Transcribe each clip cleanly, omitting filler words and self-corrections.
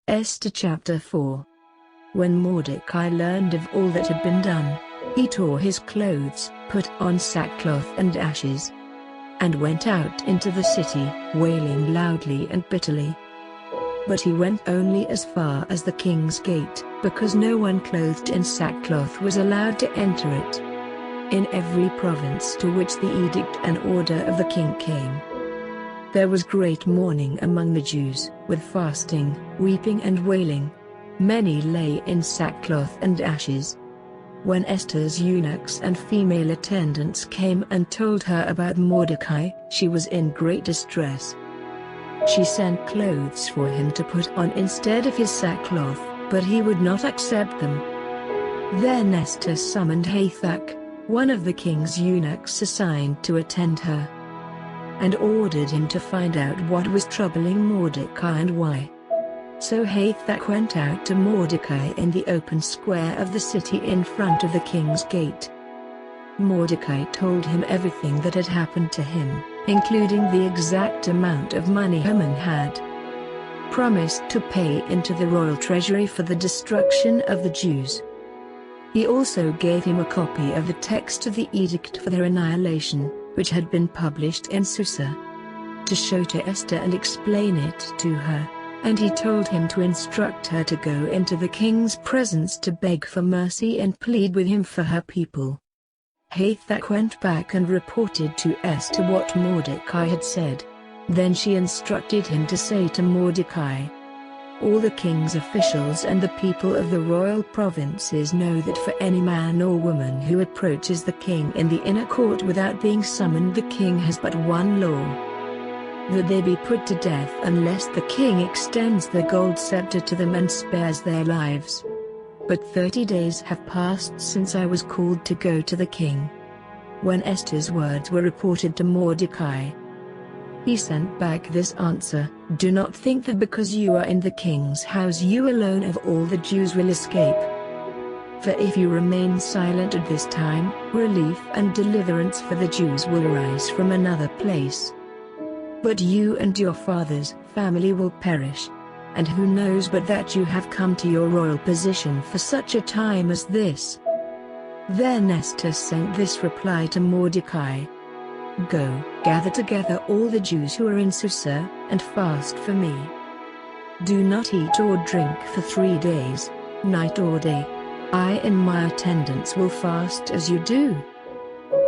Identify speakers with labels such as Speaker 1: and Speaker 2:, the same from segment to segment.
Speaker 1: Esther Chapter 4. When Mordecai learned of all that had been done, he tore his clothes, put on sackcloth and ashes, and went out into the city, wailing loudly and bitterly. But he went only as far as the king's gate, because no one clothed in sackcloth was allowed to enter it. In every province to which the edict and order of the king came, there was great mourning among the Jews, with fasting, weeping and wailing. Many lay in sackcloth and ashes. When Esther's eunuchs and female attendants came and told her about Mordecai, she was in great distress. She sent clothes for him to put on instead of his sackcloth, but he would not accept them. Then Esther summoned Hathach, one of the king's eunuchs assigned to attend her, and ordered him to find out what was troubling Mordecai and why. So Hathach went out to Mordecai in the open square of the city in front of the king's gate. Mordecai told him everything that had happened to him, including the exact amount of money Haman had promised to pay into the royal treasury for the destruction of the Jews. He also gave him a copy of the text of the edict for their annihilation, which had been published in Susa, to show to Esther and explain it to her, and he told him to instruct her to go into the king's presence to beg for mercy and plead with him for her people. Hathach went back and reported to Esther what Mordecai had said. Then she instructed him to say to Mordecai, "All the king's officials and the people of the royal provinces know that for any man or woman who approaches the king in the inner court without being summoned, the king has but one law: that they be put to death unless the king extends the gold scepter to them and spares their lives. But 30 days have passed since I was called to go to the king." When Esther's words were reported to Mordecai, he sent back this answer: "Do not think that because you are in the king's house you alone of all the Jews will escape. For if you remain silent at this time, relief and deliverance for the Jews will arise from another place. But you and your father's family will perish. And who knows but that you have come to your royal position for such a time as this?" Then Esther sent this reply to Mordecai: "Go, gather together all the Jews who are in Susa, and fast for me. Do not eat or drink for 3 days, night or day. I and my attendants will fast as you do.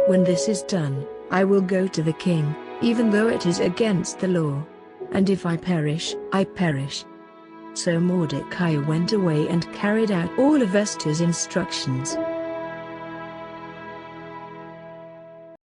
Speaker 1: When this is done, I will go to the king, even though it is against the law. And if I perish, I perish." So Mordecai went away and carried out all of Esther's instructions.